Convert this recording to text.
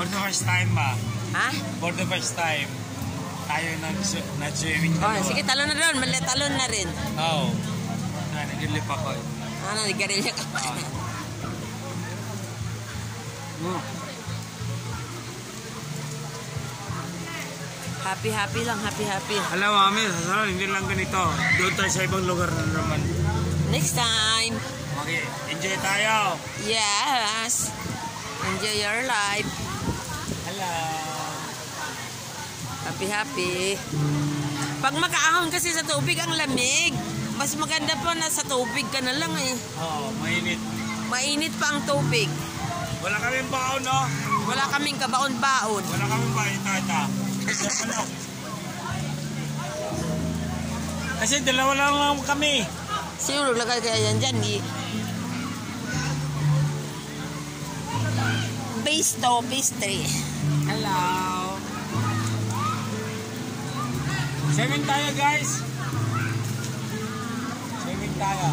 the first time ba? Ha? For the first time. Tayo nag-swimming na doon. Sige, talon na doon. Talon na rin. Oo. Nagilip ako. Nagarilya ka pa. Happy lang, happy. Alam mo, Mami, hindi lang ganito. Doon tayo sa ibang lugar na naman. Next time. Okay, enjoy tayo. Yes. Enjoy your life. Hello. Happy. Pag makaahon kasi sa tubig ang lamig. Mas maganda pa na sa tubig ka na lang eh. Oo, mainit. Mainit pa ang tubig. Wala kaming baon, no? Wala kaming kabaon-baon. Wala kaming baon, tata. Kasi dalawa lang kami. Sino naglagay kaya yan dyan? Base 3. Hello. Swimming tayo, guys. Swimming tayo.